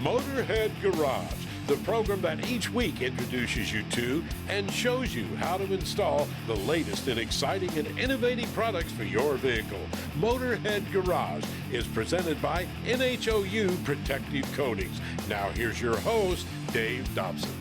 Motorhead Garage, the program that each week introduces you to and shows you how to install the latest in exciting and innovative products for your vehicle. Motorhead Garage is presented by NHOU Protective Coatings. Now here's your host, Dave Dobson.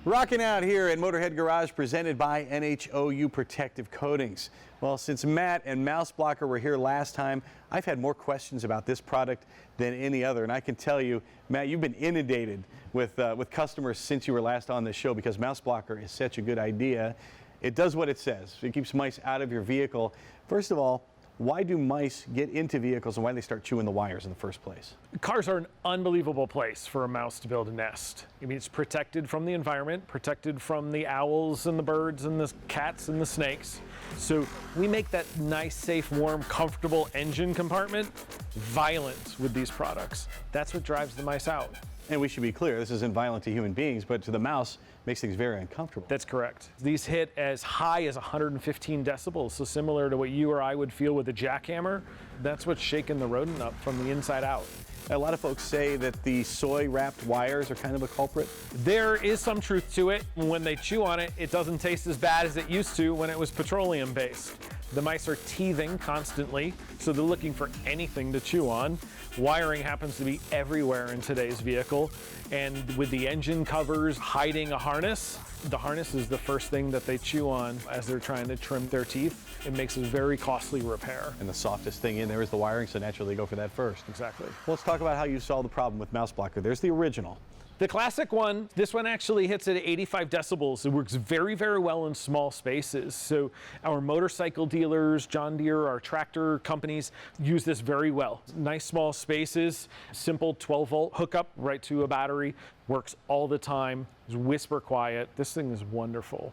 Rocking out here at Motorhead Garage, presented by NHOU Protective Coatings. Well, since Matt and Mouse Blocker were here last time, I've had more questions about this product than any other. And I can tell you, Matt, you've been inundated with customers since you were last on this show because Mouse Blocker is such a good idea. It does what it says. It keeps mice out of your vehicle. First of all, why do mice get into vehicles and why do they start chewing the wires in the first place? Cars are an unbelievable place for a mouse to build a nest. I mean, it's protected from the environment, protected from the owls and the birds and the cats and the snakes. So we make that nice, safe, warm, comfortable engine compartment violent with these products. That's what drives the mice out. And we should be clear, this isn't violent to human beings, but to the mouse, makes things very uncomfortable. That's correct. These hit as high as 115 decibels, so similar to what you or I would feel with a jackhammer. That's what's shaking the rodent up from the inside out. A lot of folks say that the soy-wrapped wires are kind of a culprit. There is some truth to it. When they chew on it, it doesn't taste as bad as it used to when it was petroleum-based. The mice are teething constantly, so they're looking for anything to chew on. Wiring happens to be everywhere in today's vehicle, and with the engine covers hiding a harness, the harness is the first thing that they chew on as they're trying to trim their teeth. It makes a very costly repair. And the softest thing in there is the wiring, so naturally they go for that first. Exactly. Well, let's talk about how you solve the problem with Mouse Blocker. There's the original. The classic one, this one actually hits at 85 decibels. It works very, very well in small spaces. So our motorcycle dealers, John Deere, our tractor companies use this very well. Nice small spaces, simple 12-volt hookup right to a battery, works all the time, it's whisper quiet. This thing is wonderful.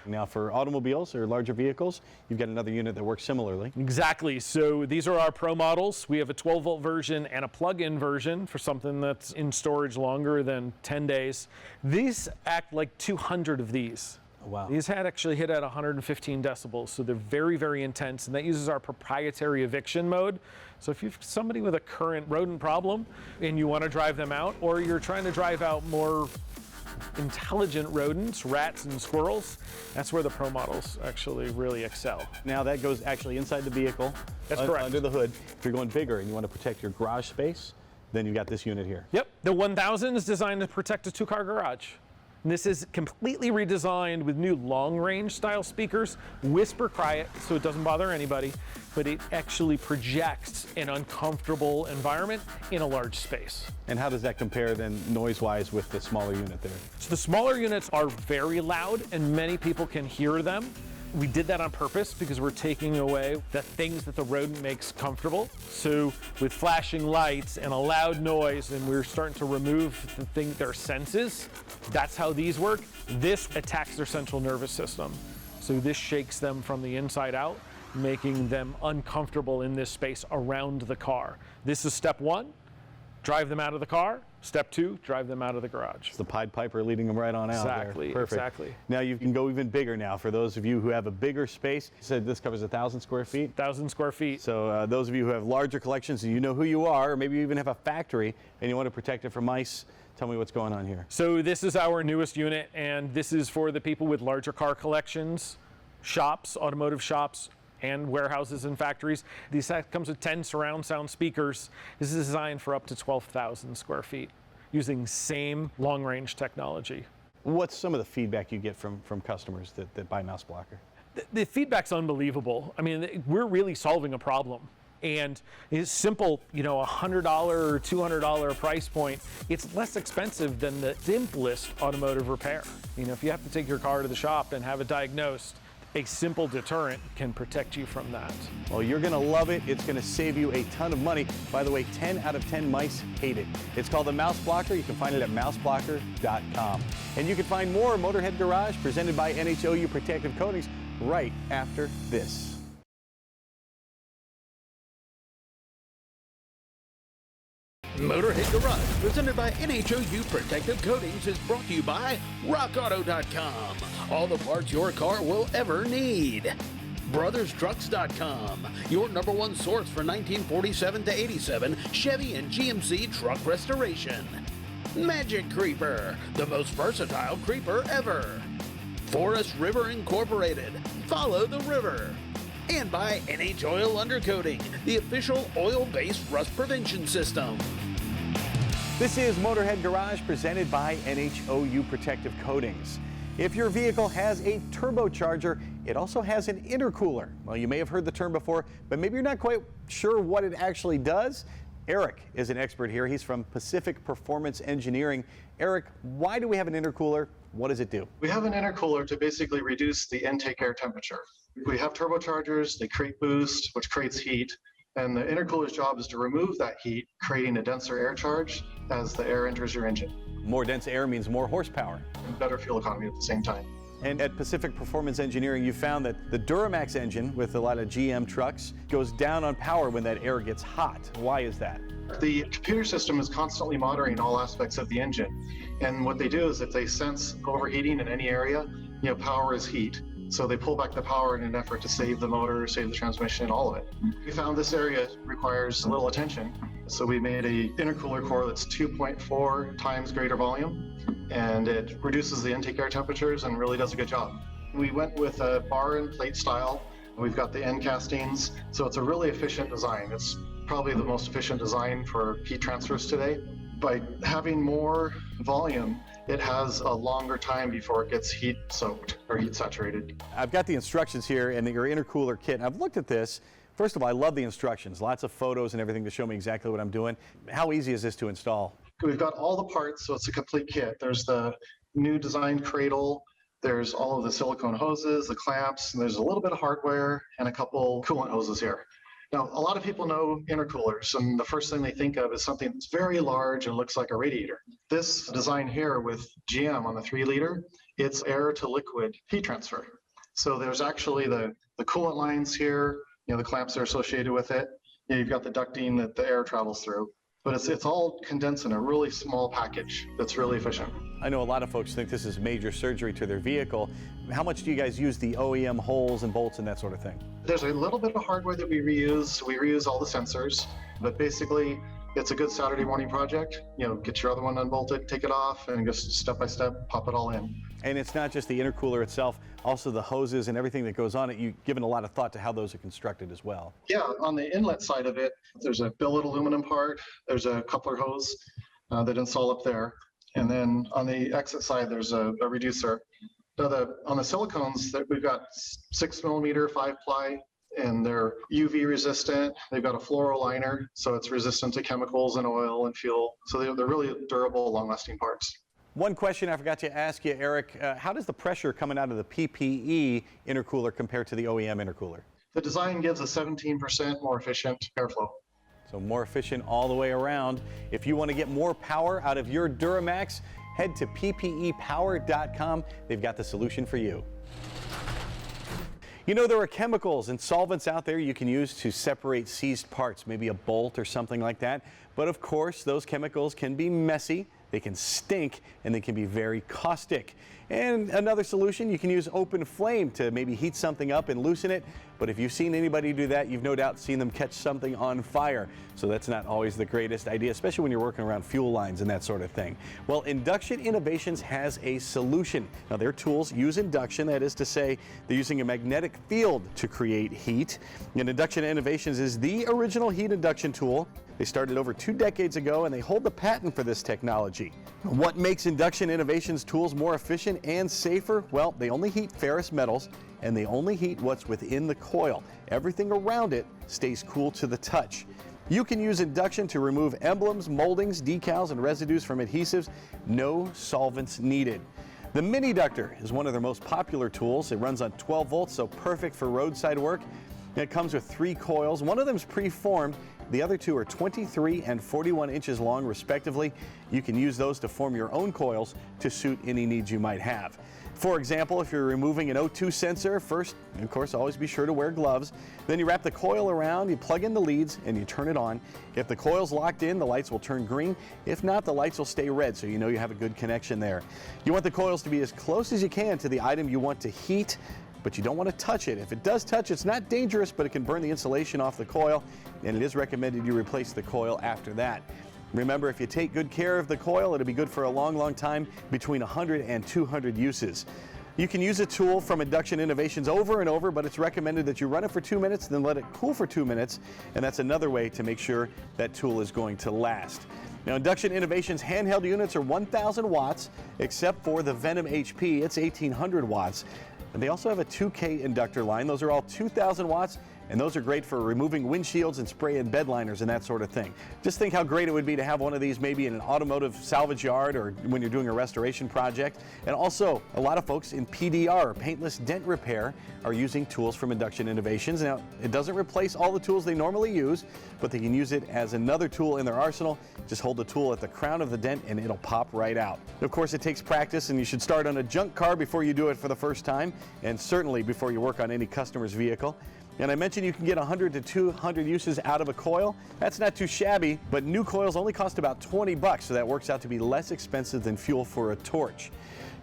Now for automobiles or larger vehicles, you've got another unit that works similarly. Exactly. So these are our Pro models. We have a 12-volt version and a plug-in version for something that's in storage longer than 10 days. These act like 200 of these. Oh, wow. These had actually hit at 115 decibels, so they're very, very intense, and that uses our proprietary eviction mode. So if you've somebody with a current rodent problem and you want to drive them out, or you're trying to drive out more intelligent rodents, rats and squirrels, that's where the Pro models actually really excel. Now that goes actually inside the vehicle. That's correct. Under the hood. If you're going bigger and you want to protect your garage space, then you've got this unit here. Yep, the 1000 is designed to protect a two-car garage. And this is completely redesigned with new long-range style speakers, whisper quiet so it doesn't bother anybody, but it actually projects an uncomfortable environment in a large space. And how does that compare then noise-wise with the smaller unit there? So the smaller units are very loud and many people can hear them. We did that on purpose because we're taking away the things that the rodent makes comfortable. So with flashing lights and a loud noise, and we're starting to remove their senses, that's how these work. This attacks their central nervous system. So this shakes them from the inside out, making them uncomfortable in this space around the car. This is step one, drive them out of the car. Step two, drive them out of the garage. It's the Pied Piper leading them right on out. Exactly, there. Perfect. exactly. Now you can go even bigger now for those of you who have a bigger space. You said this covers 1,000 square feet? 1,000 square feet. So those of you who have larger collections and you know who you are, or maybe you even have a factory and you want to protect it from mice, tell me what's going on here. So this is our newest unit, and this is for the people with larger car collections, shops, automotive shops, and warehouses and factories. This comes with 10 surround sound speakers. This is designed for up to 12,000 square feet using same long-range technology. What's some of the feedback you get from customers that buy Mouse Blocker? The feedback's unbelievable. I mean, we're really solving a problem. And it's simple, you know, $100 or $200 price point. It's less expensive than the simplest automotive repair. You know, if you have to take your car to the shop and have it diagnosed, a simple deterrent can protect you from that. Well, you're going to love it. It's going to save you a ton of money. By the way, 10 out of 10 mice hate it. It's called the Mouse Blocker. You can find it at mouseblocker.com. And you can find more Motorhead Garage presented by NHOU Protective Coatings right after this. Motorhead Garage, presented by NHOU Protective Coatings, is brought to you by RockAuto.com. All the parts your car will ever need. BrothersTrucks.com, your #1 source for 1947 to 87 Chevy and GMC truck restoration. Magic Creeper, the most versatile creeper ever. Forest River Incorporated, follow the river. And by NH Oil Undercoating, the official oil-based rust prevention system. This is Motorhead Garage presented by NHOU Protective Coatings. If your vehicle has a turbocharger, it also has an intercooler. Well, you may have heard the term before, but maybe you're not quite sure what it actually does. Eric is an expert here. He's from Pacific Performance Engineering. Eric, why do we have an intercooler? What does it do? We have an intercooler to basically reduce the intake air temperature. We have turbochargers, they create boost, which creates heat, and the intercooler's job is to remove that heat, creating a denser air charge as the air enters your engine. More dense air means more horsepower. And better fuel economy at the same time. And at Pacific Performance Engineering, you found that the Duramax engine with a lot of GM trucks goes down on power when that air gets hot. Why is that? The computer system is constantly monitoring all aspects of the engine. And what they do is if they sense overheating in any area, power is heat. So they pull back the power in an effort to save the motor, save the transmission, all of it. We found this area requires a little attention. So we made a intercooler core that's 2.4 times greater volume, and it reduces the intake air temperatures and really does a good job. We went with a bar and plate style. We've got the end castings, so it's a really efficient design. It's probably the most efficient design for heat transfers today. By having more volume, it has a longer time before it gets heat soaked or heat saturated. I've got the instructions here and your intercooler kit. I've looked at this. First of all, I love the instructions. Lots of photos and everything to show me exactly what I'm doing. How easy is this to install? We've got all the parts, so it's a complete kit. There's the new designed cradle. There's all of the silicone hoses, the clamps, and there's a little bit of hardware and a couple coolant hoses here. Now, a lot of people know intercoolers, and the first thing they think of is something that's very large and looks like a radiator. This design here with GM on the 3-liter, it's air to liquid heat transfer. So there's actually the coolant lines here, the clamps are associated with it. You've got the ducting that the air travels through. But it's all condensed in a really small package that's really efficient. I know a lot of folks think this is major surgery to their vehicle. How much do you guys use the OEM holes and bolts and that sort of thing? There's a little bit of hardware that we reuse. We reuse all the sensors, but basically it's a good Saturday morning project. Get your other one unbolted, take it off, and just step by step, pop it all in. And it's not just the intercooler itself, also the hoses and everything that goes on it. You've given a lot of thought to how those are constructed as well. Yeah, on the inlet side of it, there's a billet aluminum part, there's a coupler hose that install up there. And then on the exit side, there's a reducer. Now on the silicones, we've got 6mm 5-ply, and they're UV resistant. They've got a fluoro liner, so it's resistant to chemicals and oil and fuel. So they're really durable, long-lasting parts. One question I forgot to ask you, Eric, how does the pressure coming out of the PPE intercooler compare to the OEM intercooler? The design gives a 17% more efficient airflow. So more efficient all the way around. If you want to get more power out of your Duramax, head to ppepower.com. They've got the solution for you. There are chemicals and solvents out there you can use to separate seized parts, maybe a bolt or something like that. But of course, those chemicals can be messy, they can stink, and they can be very caustic. And another solution, you can use open flame to maybe heat something up and loosen it. But if you've seen anybody do that, you've no doubt seen them catch something on fire. So that's not always the greatest idea, especially when you're working around fuel lines and that sort of thing. Well, Induction Innovations has a solution. Now, their tools use induction, that is to say, they're using a magnetic field to create heat. And Induction Innovations is the original heat induction tool. They started over 2 decades ago, and they hold the patent for this technology. What makes Induction Innovations tools more efficient and safer? Well, they only heat ferrous metals, and they only heat what's within the coil. Everything around it stays cool to the touch. You can use induction to remove emblems, moldings, decals, and residues from adhesives. No solvents needed. The Mini Ductor is one of their most popular tools. It runs on 12 volts, so perfect for roadside work. It comes with 3 coils. One of them is preformed. The other 2 are 23 and 41 inches long, respectively. You can use those to form your own coils to suit any needs you might have. For example, if you're removing an O2 sensor, first, of course, always be sure to wear gloves. Then you wrap the coil around, you plug in the leads, and you turn it on. If the coil's locked in, the lights will turn green. If not, the lights will stay red, so you know you have a good connection there. You want the coils to be as close as you can to the item you want to heat, but you don't want to touch it. If it does touch, it's not dangerous, but it can burn the insulation off the coil, and it is recommended you replace the coil after that. Remember, if you take good care of the coil, it'll be good for a long, long time, between 100 and 200 uses. You can use a tool from Induction Innovations over and over, but it's recommended that you run it for 2 minutes, then let it cool for 2 minutes, and that's another way to make sure that tool is going to last. Now, Induction Innovations handheld units are 1,000 watts, except for the Venom HP, it's 1,800 watts. And they also have a 2K inductor line. Those are all 2,000 watts, and those are great for removing windshields and spraying bed liners and that sort of thing. Just think how great it would be to have one of these maybe in an automotive salvage yard or when you're doing a restoration project. And also, a lot of folks in PDR, paintless dent repair, are using tools from Induction Innovations. Now, it doesn't replace all the tools they normally use, but they can use it as another tool in their arsenal. Just hold the tool at the crown of the dent and it'll pop right out. Of course, it takes practice, and you should start on a junk car before you do it for the first time, and certainly before you work on any customer's vehicle. And I mentioned you can get 100 to 200 uses out of a coil. That's not too shabby, but new coils only cost about 20 bucks, so that works out to be less expensive than fuel for a torch.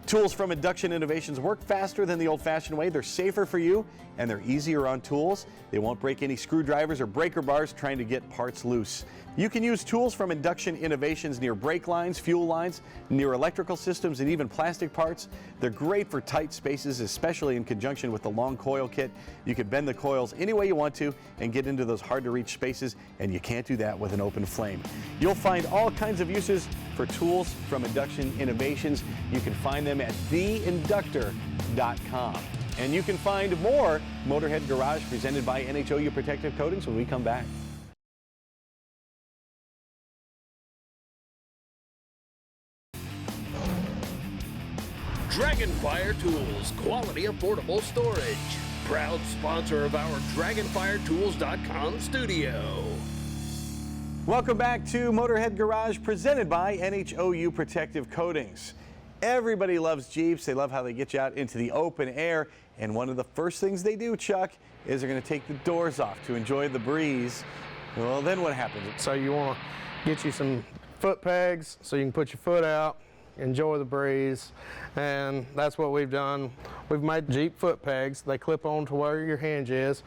Tools from Induction Innovations work faster than the old-fashioned way. They're safer for you, and they're easier on tools. They won't break any screwdrivers or breaker bars trying to get parts loose. You can use tools from Induction Innovations near brake lines, fuel lines, near electrical systems, and even plastic parts. They're great for tight spaces, especially in conjunction with the long coil kit. You can bend the coils any way you want to and get into those hard-to-reach spaces, and you can't do that with an open flame. You'll find all kinds of uses for tools from Induction Innovations. You can find them at theinductor.com. And you can find more Motorhead Garage presented by NHOU Protective Coatings when we come back. Dragonfire Tools, quality affordable storage. Proud sponsor of our DragonfireTools.com studio. Welcome back to Motorhead Garage presented by NHOU Protective Coatings. Everybody loves Jeeps. They love how they get you out into the open air. And one of the first things they do, Chuck, is they're going to take the doors off to enjoy the breeze. Well, then what happens? So you want to get you some foot pegs so you can put your foot out, enjoy the breeze, and that's what we've done. We've made Jeep foot pegs. They clip on to where your hinge is.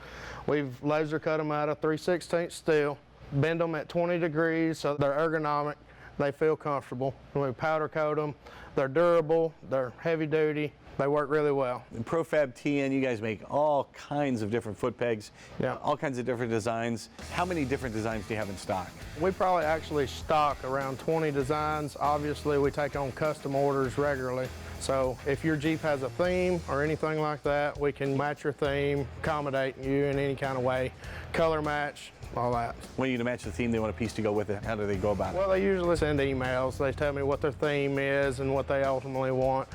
We've laser cut them out of 3/16 steel, bend them at 20 degrees so they're ergonomic, they feel comfortable. And we powder coat them. They're durable, they're heavy duty, they work really well. In ProFab TN, you guys make all kinds of different foot pegs, all kinds of different designs. How many different designs do you have in stock? We probably actually stock around 20 designs. Obviously, we take on custom orders regularly. So if your Jeep has a theme or anything like that, we can match your theme, accommodate you in any kind of way, color match, all that. When you match the theme, they want a piece to go with it. How do they go about it? Well, they usually send emails. They tell me what their theme is and what they ultimately want.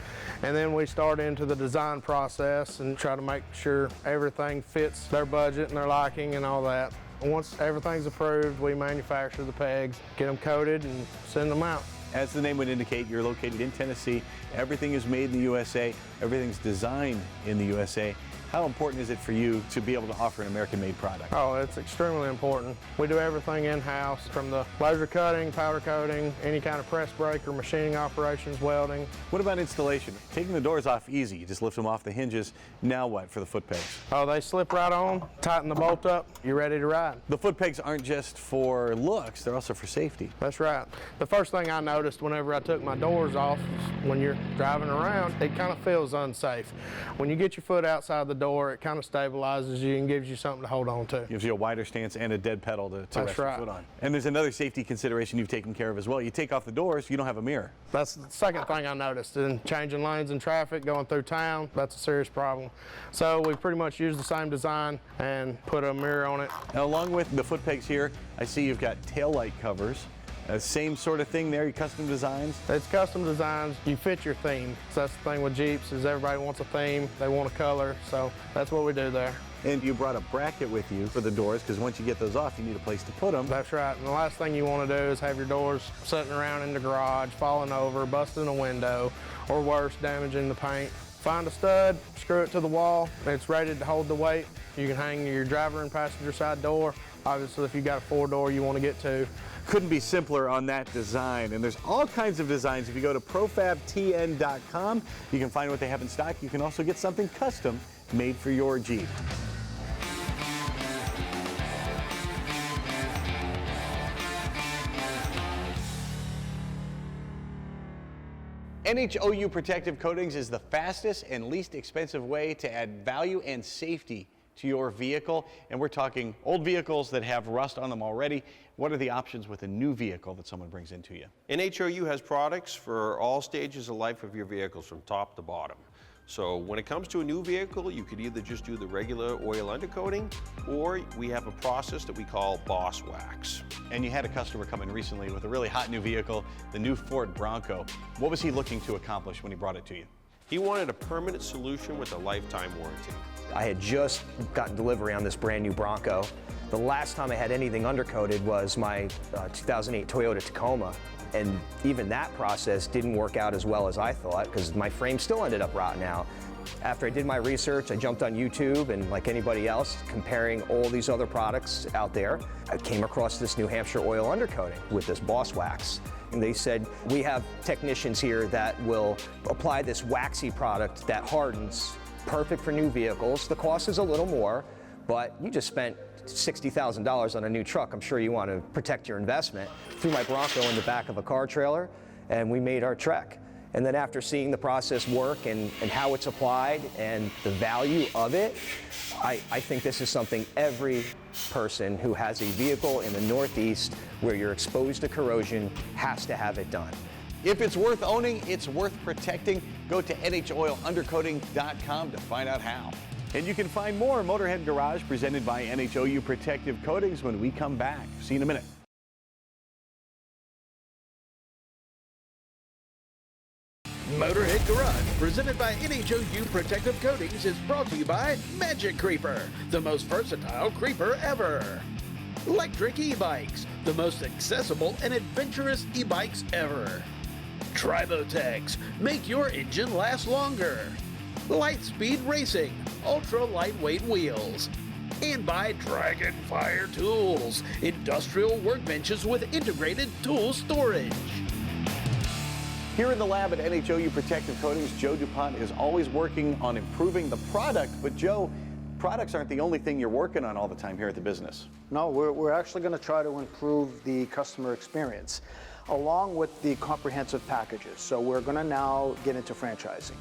And then we start into the design process and try to make sure everything fits their budget and their liking and all that. Once everything's approved, we manufacture the pegs, get them coated, and send them out. As the name would indicate, you're located in Tennessee. Everything is made in the USA. Everything's designed in the USA. How important is it for you to be able to offer an American-made product? Oh, it's extremely important. We do everything in-house, from the laser cutting, powder coating, any kind of press brake or machining operations, welding. What about installation? Taking the doors off easy. You just lift them off the hinges. Now what for the foot pegs? Oh, they slip right on, tighten the bolt up, you're ready to ride. The foot pegs aren't just for looks, they're also for safety. That's right. The first thing I noticed whenever I took my doors off is when you're driving around, it kind of feels unsafe. When you get your foot outside the door, it kind of stabilizes you and gives you something to hold on to. Gives you a wider stance and a dead pedal to rest your foot on. And there's another safety consideration you've taken care of as well. You take off the doors, you don't have a mirror. That's the second thing I noticed. In changing lanes in traffic, going through town, that's a serious problem. So we pretty much use the same design and put a mirror on it. Now, along with the foot pegs here, I see you've got tail light covers. Same sort of thing there, your custom designs? It's custom designs. You fit your theme. So that's the thing with Jeeps, is everybody wants a theme, they want a color, so that's what we do there. And you brought a bracket with you for the doors, because once you get those off, you need a place to put them. That's right, and the last thing you want to do is have your doors sitting around in the garage, falling over, busting a window, or worse, damaging the paint. Find a stud, screw it to the wall, it's rated to hold the weight. You can hang your driver and passenger side door. Obviously, if you've got a 4-door you want to get to. Couldn't be simpler on that design, and there's all kinds of designs. If you go to profabtn.com, you can find what they have in stock. You can also get something custom made for your Jeep. NHOU Protective Coatings is the fastest and least expensive way to add value and safety to your vehicle. And we're talking old vehicles that have rust on them already. What are the options with a new vehicle that someone brings into you? NHOU has products for all stages of life of your vehicles from top to bottom. So when it comes to a new vehicle, you could either just do the regular oil undercoating, or we have a process that we call Boss Wax. And you had a customer come in recently with a really hot new vehicle, the new Ford Bronco. What was he looking to accomplish when he brought it to you? He wanted a permanent solution with a lifetime warranty. I had just gotten delivery on this brand new Bronco. The last time I had anything undercoated was my 2008 Toyota Tacoma. And even that process didn't work out as well as I thought, because my frame still ended up rotting out. After I did my research, I jumped on YouTube, and like anybody else, comparing all these other products out there, I came across this New Hampshire oil undercoating with this Boss Wax. And they said, we have technicians here that will apply this waxy product that hardens, perfect for new vehicles. The cost is a little more, but you just spent $60,000 on a new truck. I'm sure you want to protect your investment. Threw my Bronco in the back of a car trailer, and we made our trek. And then after seeing the process work and how it's applied and the value of it, I think this is something every person who has a vehicle in the Northeast where you're exposed to corrosion has to have it done. If it's worth owning, it's worth protecting. Go to NHOilUndercoating.com to find out how. And you can find more Motorhead Garage presented by NHOU Protective Coatings when we come back. See you in a minute. Motorhead Garage, presented by NHOU Protective Coatings, is brought to you by Magic Creeper, the most versatile creeper ever. Electric e-bikes, the most accessible and adventurous e-bikes ever. Tribotex, make your engine last longer. Lightspeed Racing, ultra lightweight wheels. And by Dragonfire Tools, industrial workbenches with integrated tool storage. Here in the lab at NHOU Protective Coatings, Joe DuPont is always working on improving the product. But Joe, products aren't the only thing you're working on all the time here at the business. No, we're actually going to try to improve the customer experience along with the comprehensive packages. So we're going to now get into franchising.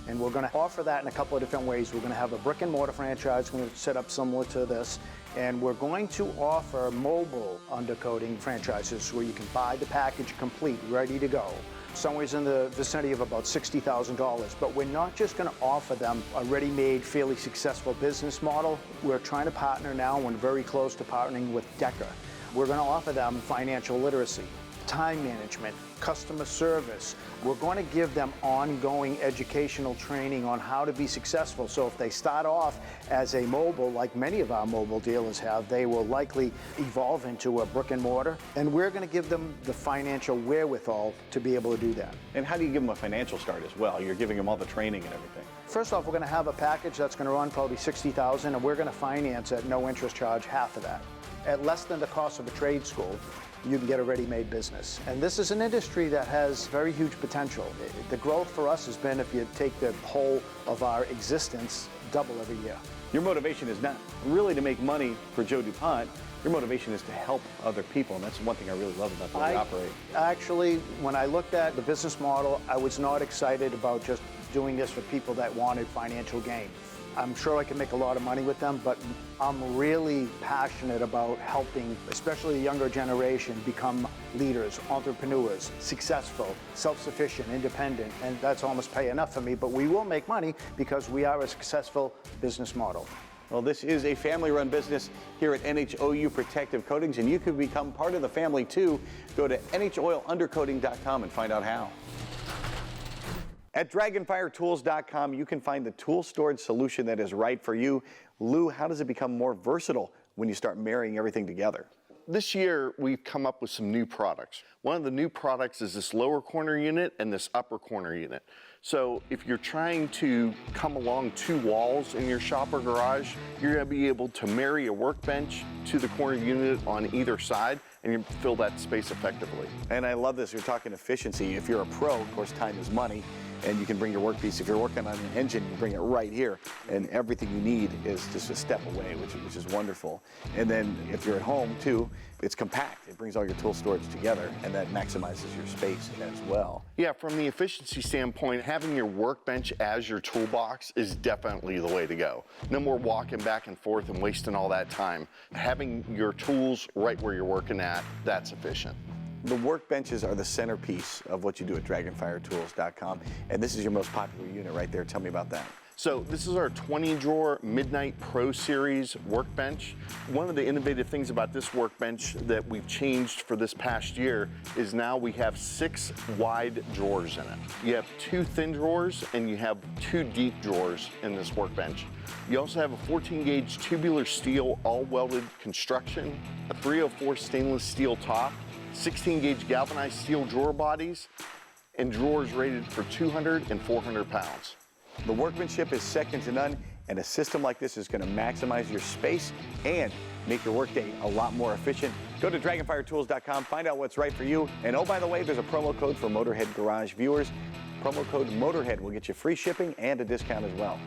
And we're going to offer that in a couple of different ways. We're going to have a brick and mortar franchise, we're going to set up similar to this. And we're going to offer mobile undercoating franchises where you can buy the package complete, ready to go. Somewhere in the vicinity of about $60,000. But we're not just going to offer them a ready-made, fairly successful business model. We're trying to partner now, and we're very close to partnering with Decker. We're going to offer them financial literacy, time management, customer service. We're going to give them ongoing educational training on how to be successful. So if they start off as a mobile, like many of our mobile dealers have, they will likely evolve into a brick and mortar. And we're going to give them the financial wherewithal to be able to do that. And how do you give them a financial start as well? You're giving them all the training and everything. First off, we're going to have a package that's going to run probably $60,000, and we're going to finance at no interest charge half of that. At less than the cost of a trade school, you can get a ready-made business. And this is an industry that has very huge potential. The growth for us has been, if you take the whole of our existence, double every year. Your motivation is not really to make money for Joe DuPont. Your motivation is to help other people, and that's one thing I really love about the way you operate. Actually, when I looked at the business model, I was not excited about just doing this for people that wanted financial gain. I'm sure I can make a lot of money with them, but I'm really passionate about helping, especially the younger generation, become leaders, entrepreneurs, successful, self-sufficient, independent, and that's almost pay enough for me, but we will make money because we are a successful business model. Well, this is a family-run business here at NHOU Protective Coatings, and you can become part of the family too. Go to NHOilUndercoating.com and find out how. At DragonfireTools.com, you can find the tool storage solution that is right for you. Lou, how does it become more versatile when you start marrying everything together? This year, we've come up with some new products. One of the new products is this lower corner unit and this upper corner unit. So if you're trying to come along two walls in your shop or garage, you're going to be able to marry a workbench to the corner unit on either side, and you fill that space effectively. And I love this. You're talking efficiency. If you're a pro, of course, time is money. and you can bring your workpiece. If you're working on an engine, you bring it right here, and everything you need is just a step away, which is wonderful. And then if you're at home too, it's compact. It brings all your tool storage together, and that maximizes your space as well. Yeah, from the efficiency standpoint, having your workbench as your toolbox is definitely the way to go. No more walking back and forth and wasting all that time. Having your tools right where you're working at, that's efficient. The workbenches are the centerpiece of what you do at dragonfiretools.com, and this is your most popular unit right there. Tell me about that. So this is our 20-drawer Midnight Pro Series workbench. One of the innovative things about this workbench that we've changed for this past year is now we have 6 wide drawers in it. You have 2 thin drawers and you have 2 deep drawers in this workbench. You also have a 14-gauge tubular steel all-welded construction, a 304 stainless steel top, 16-gauge galvanized steel drawer bodies, and drawers rated for 200 and 400 pounds. The workmanship is second to none, and a system like this is going to maximize your space and make your workday a lot more efficient. Go to dragonfiretools.com, find out what's right for you. And oh, by the way, there's a promo code for Motorhead Garage viewers. Promo code Motorhead will get you free shipping and a discount as well.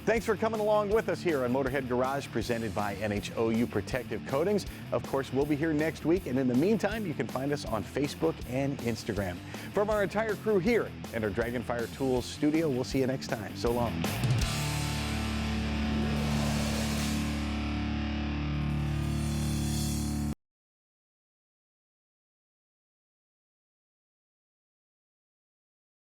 Thanks for coming along with us here on Motorhead Garage, presented by NHOU Protective Coatings. Of course, we'll be here next week, and in the meantime, you can find us on Facebook and Instagram. From our entire crew here at our Dragonfire Tools studio, we'll see you next time. So long.